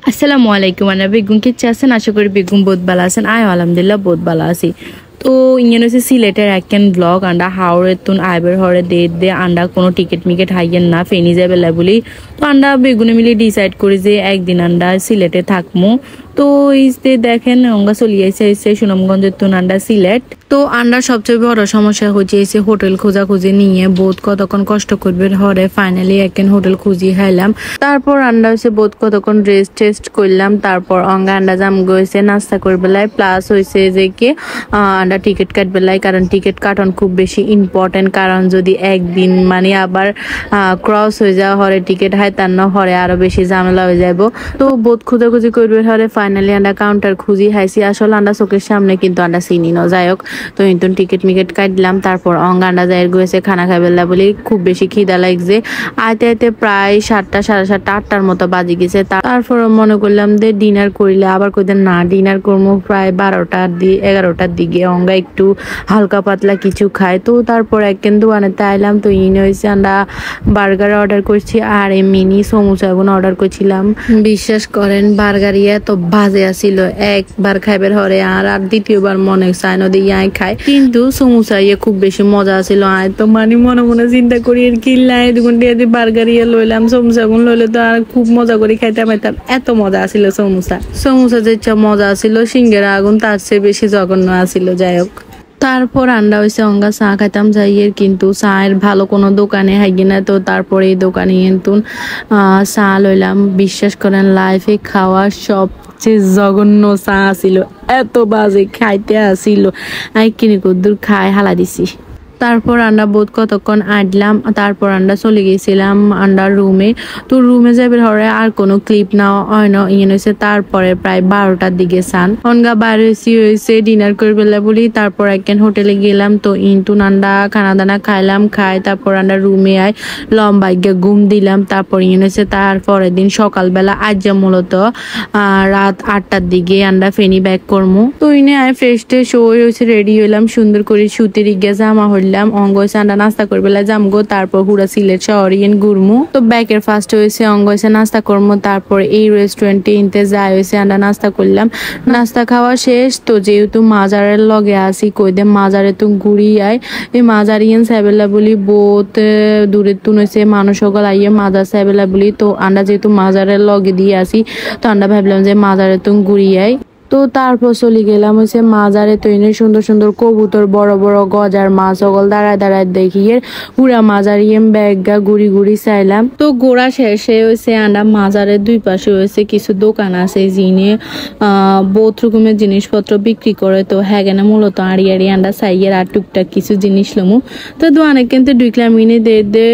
আসসালামু আলাইকুম আনা বেগুন কেমন আছেন? আশা করি বেগুন বহুত ভালো আছেন। আলহামদুলিল্লাহ বহুত ভালো আছি। তো ইঞ্জন হচ্ছে সিলেটের একখান ব্লগ আন্ডা হাওড়ে তুন আইবার হরে দে আন্ডা কোনো টিকিট মিকেট হাইয়েন না ফেনি যাবে বলি। তো আন্ডা বেগুনে মিলে ডিসাইড করি যে একদিন আন্ডা সিলেটে থাকমু। তো ইসতে দেখেন অঙ্গা চলিয়েছে এসে সুনামগঞ্জের তুন আন্ডা সিলেট। তো আন্ডার সবচেয়ে বড় সমস্যা হচ্ছে এসে হোটেল খোঁজাখুঁজি নিয়ে বহুত কতক্ষণ কষ্ট করবে হরে ফাইনালি একদিন হোটেল খুঁজি খাইলাম। তারপর আন্ডা হয়েছে বহুত কতক্ষণ ড্রেস টেস্ট করলাম। তারপর অঙ্গা আন্ডা জাম গেছে নাস্তা করবেলায় প্লাস হয়েছে যে কি আন্ডা টিকিট কাটবেলায়, কারণ টিকিট কাটন খুব বেশি ইম্পর্টেন্ট। কারণ যদি একদিন মানে আবার ক্রস হয়ে যাওয়া হরে টিকিট হয় তার না হরে আরো বেশি ঝামেলা হয়ে যাব। তো বহুত খোঁজাখুঁজি করবে হরে ফাইনালি আন্ডা কাউন্টার খুঁজি হাইছি। আসলে আন্ডা চোখের সামনে কিন্তু আন্ডা চিনি না, যাই হোক তো ইন্তুন টিকিট মিকেট কাটলাম। তারপর অঙ্গা আন্ডা যাই গেছে খানা খাইবেলা বলি খুব বেশি খিদা লাগছে। আইতে আইতে প্রায় 7টা, 7:30, 8টার মতো বাজি গেছে। তারপর মনে করলাম যে ডিনার করিলে আবার কইতেন না ডিনার করবো প্রায় 12টার দিকে 11টার দিকে। অঙ্গা একটু হালকা পাতলা কিছু খায়। তো তারপর একদিন দোকানেতে আইলাম। তো ইন হয়েছে আমরা বার্গার অর্ডার করছি আর মিনি সমুচা এগুলো অর্ডার করছিলাম। বিশ্বাস করেন বার্গার এত বাজে আসিল, একবার খাইবার হরে আর দ্বিতীয়বার মনে চায় না দিয়ে আয় খায়। কিন্তু সমুচা খুব বেশি মজা আসিল। আয় তো মানে মনে মনে চিন্তা করি আর কিনলাই দুগুন দিয়ে বার্গার লইলাম, সমুচা গুলো লইলে তো আর খুব মজা করে খাইতে পাইতাম। এত মজা আসিল সমুচা যে মজা আসিল সিঙ্গারা আগুন তার চেয়ে বেশি জঘন্য আসিল। যাই হোক তারপর আন্ডা হয়েছে অঙ্গা চা খাইতাম যাইয়ের, কিন্তু চায়ের ভালো কোনো দোকানে হাইগি না। তো তারপরে এই দোকানে কিন্তু চা লইলাম। বিশ্বাস করেন লাইফে খাওয়া সবচেয়ে জঘন্য চা আসিল, এত বাজে খাইতে আসিল। আই কিনে কদ্দুর খাই হালা দিছি। তারপর আমরা বহুত কতক্ষণ আডলাম। তারপর আমরা চলে গেছিলাম আন্ডার রুমে। তো রুমে যাবে হরে আর কোনো ক্লিপ না হয় না ইয়ে হয়েছে। তারপরে প্রায় 12টার দিকে সান অনগা বাইরে হয়েছে ডিনার করবে বলি। তারপর একদিন হোটেলে গেলাম। তো ইন্টু আন্ডা খানা দানা খাইলাম, খাই তারপর আন্ডা রুমে আয় লম্বা গিয়ে ঘুম দিলাম। তারপর ইয়ে হয়েছে তারপরের দিন সকালবেলা আজ মূলত রাত 8টার দিকে আন্ডা ফেনি ব্যাক করবো। তো ইনে আয় ফ্রেশ ট্রেশ হয়েছে রেডি হইলাম সুন্দর করে সুতির গিয়ে জামা হইলাম। অঙ্গ হয়েছে আন্ডা নাস্তা করবেলা জামগো। তারপর পুরা সিলেট শহরে ঘুরমু। তো ব্যাকের ফার্স্ট হয়েছে অঙ্গ হয়েছে নাস্তা করবো। তারপর এই রেস্টুরেন্টে ইনতে যাই হয়েছে আন্ডা নাস্তা করলাম। নাস্তা খাওয়া শেষ। তো যেহেতু মাজারের লগে আসি কইদে মাজারে তো ঘুরি আয় এই মাজার ইয়েন সাইবেলা বলি বহুত দূরের তুন হয়েছে মানুষ সকল আইয়ে মাজার সাইবেলা বলি। তো আন্ডা যেহেতু মাজারের লগে দিয়ে আসি তো আন্ডা ভাবলাম যে মাজারে তো ঘুরি আয়। তো তারপর চলে গেলাম হচ্ছে মাজারে। তো এনে সুন্দর সুন্দর কবুতর বড় বড় গজার মাছ সকল দাঁড়ায় দাঁড়ায় দেখিয়ে পুরা মাজার ব্যাগা ঘুরি ঘুরি চাইলাম। তো গোড়া শেষে হয়েছে আন্ডা মাজারের দুই পাশে হয়েছে কিছু দোকান আছে যিনি বহুত রকমের জিনিসপত্র বিক্রি করে। তো হ্যাঁ মূলত আড়ি আড়ি আন্ডা চাইয়ের আর টুকটাক কিছু জিনিস লমু। তো দোকানে কিন্তু ঢুকলাম ইনে দে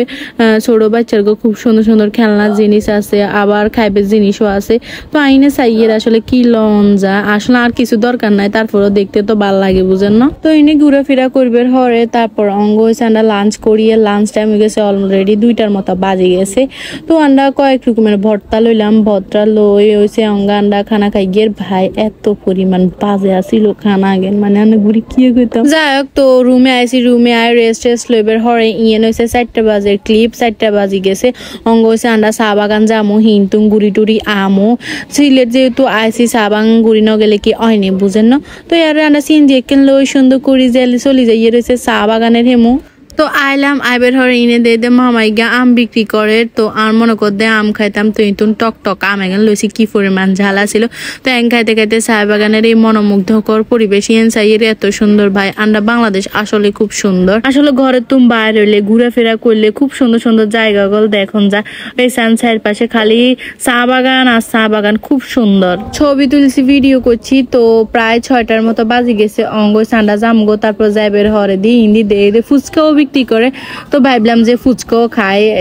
ছোট বাচ্চার খুব সুন্দর সুন্দর খেলনার জিনিস আছে, আবার খাইবের জিনিসও আছে। তো আইনে চাইয়ের আসলে কি লঞ্জা আসলে আর কিছু দরকার নাই, তারপরও দেখতে তো ভালো লাগে বুঝেন না। তো ইনি ঘুরাফেরা করবে হরে। তারপর অঙ্গ হয়েছে আমরা লাঞ্চ করিয়ে লাঞ্চ টাইম হয়ে গেছে অলরেডি 2টার মতো বাজে গেছে। তো আমরা কয়েক রকমের ভর্তা লইলাম, ভর্তা লই হয়েছে অঙ্গা আন্ডা খানা খাই গিয়ে ভাই এত পরিমাণ বাজে আসিল খানা আগেন মানে আমরা ঘুরি কি করতাম। যাই হোক তো রুমে আইসি, রুমে আয় রেস্ট টেস্ট লইবের হরে ইয়েন হয়েছে 4টা বাজে ক্লিপ 4টা বাজি গেছে। অঙ্গ হয়েছে আমরা চা বাগান যামো হিন্তুং গুড়ি টুড়ি আমো। সিলেট যেহেতু আইসি চা বাগান গুড়ি গেলে কি হয়নি বুঝেন না। তো আর আমরা সিন্দি একদিন লই সুন্দর করি জেলে চলে যাই রয়েছে চা বাগানের হেমু। তো আইলাম আইবের হরে ইনে দে মামাই গা আম বিক্রি করে। তো আর মনে কর দে আম খাইতাম। তো ইতুন টক টক আম এখানে লইছি কি পরিমাণ ঝালা ছিল। তো এন খাইতে খাইতে চা বাগানের এই মনোমুগ্ধকর পরিবেশ ইয়েন চাইয়ের এত সুন্দর ভাই আন্ডা বাংলাদেশ আসলে খুব সুন্দর। আসলে ঘরের তুম বাইরে হইলে ঘুরাফেরা করলে খুব সুন্দর সুন্দর জায়গাগুলো দেখুন যা। এই সানসাইড পাশে খালি চা বাগান আর চা বাগান খুব সুন্দর। ছবি তুলছি ভিডিও করছি। তো প্রায় 6টার মতো বাজি গেছে। অঙ্গ সান্ডা জামগো। তারপর যাইবের হরে দি হিন্দি দে ফুচকাও বিক্রি করে। তো ভাবলাম যে ফুচকাও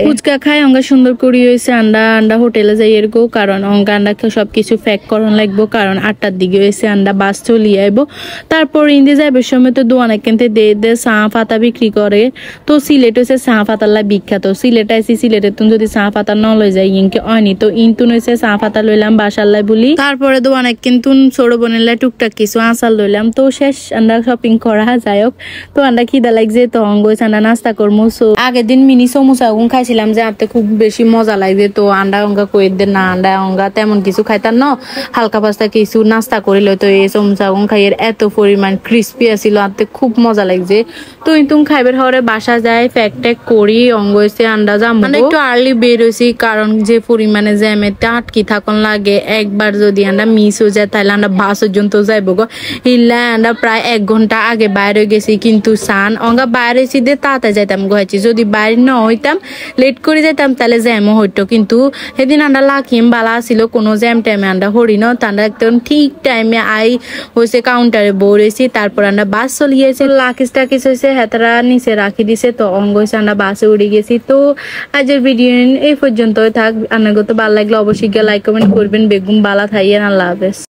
ফুচকা খাই অঙ্গা সুন্দর করি হয়েছে আন্ডা হোটেলে যাই এরকম। কারণ অঙ্গা আন্ডা সবকিছু প্যাক করন লাগবো, কারণ 8টার দিকে হয়েছে আন্ডা বাস চলিয়ে আইব। তারপর ইন্দি যাইবের সময় তো দোয়ানে কিন্তু দে চা পাতা বিক্রি করে। তো সিলেট হয়েছে চা পাতাল্লা বিখ্যাত। সিলেট আইসি সিলেটের তুন যদি চা পাতা ন লই যায় ইনকে অয়নি। তো ইনতুন হয়েছে চা পাতা লইলাম বাসাল্লাই বলি। তারপরে দোয়ানে কিন্তু ছোট বোনেলা টুকটাক কিছু আচার লইলাম। তো শেষ আন্ডা শপিং করা। যাই হোক তো আন্ডা খিদা লাগছে। তো অঙ্গ আন্ডা নাস্তা করবো। সো আগের দিন মিনি সমোসা ওগুন খাইছিলাম যে আতে খুব বেশি মজা লাগবে। তো আন্ডা অঙ্গা কইদের না আন্ডা অঙ্গা তেমন কিছু খাইতাম না, হালকা পাস্তা কিছু নাস্তা করিল। তো এই সমোসা ওগুন খাইয়ের এত পরিমাণ ক্রিস্পি আছিল, আতে খুব মজা লাগছে। তো তুমি খাইবার হরে বাসা যায় প্যাক ট্যাক করি অঙ্গ হয়েছে আন্ডা যাম একটু আর্লি বের হয়েছি, কারণ যে পরিমাণে জ্যামেতে আটকি থাকুন লাগে। একবার যদি আন্ডা মিস হয়ে যায় তাহলে আন্ডা বাস পর্যন্ত যাইব গো। ইল্লা আন্ডা প্রায় 1 ঘন্টা আগে বাইরে গেছি, কিন্তু সান অঙ্গা বাইরে এসে দিয়ে তাড়াতাড়ি যাইতাম গেছি। যদি বাইরে না হইতাম লেট করে যাইতাম তাহলে জ্যামও হইতো। কিন্তু সেদিন আন্ডা লাকিম বালা ছিল, কোনো জ্যাম টাইমে আন্ডা হরি ন, তান্ডা একদম ঠিক টাইমে আই হয়েছে কাউন্টারে বসেছি। তারপর আন্ডা বাস চলে গিয়েছে, লাকিস টাকিস হয়েছে হেতারা নিচে রাখি দিছে। তো অঙ্গ হয়েছে আন্ডা বাসে উড়ে গেছি। তো আজের ভিডিও এই পর্যন্তই থাক। আনাগত ভালো লাগলে অবশ্যই লাইক কমেন্ট করবেন। বেগুন বালা থাইয়েন। আল্লাহ হাফেজ।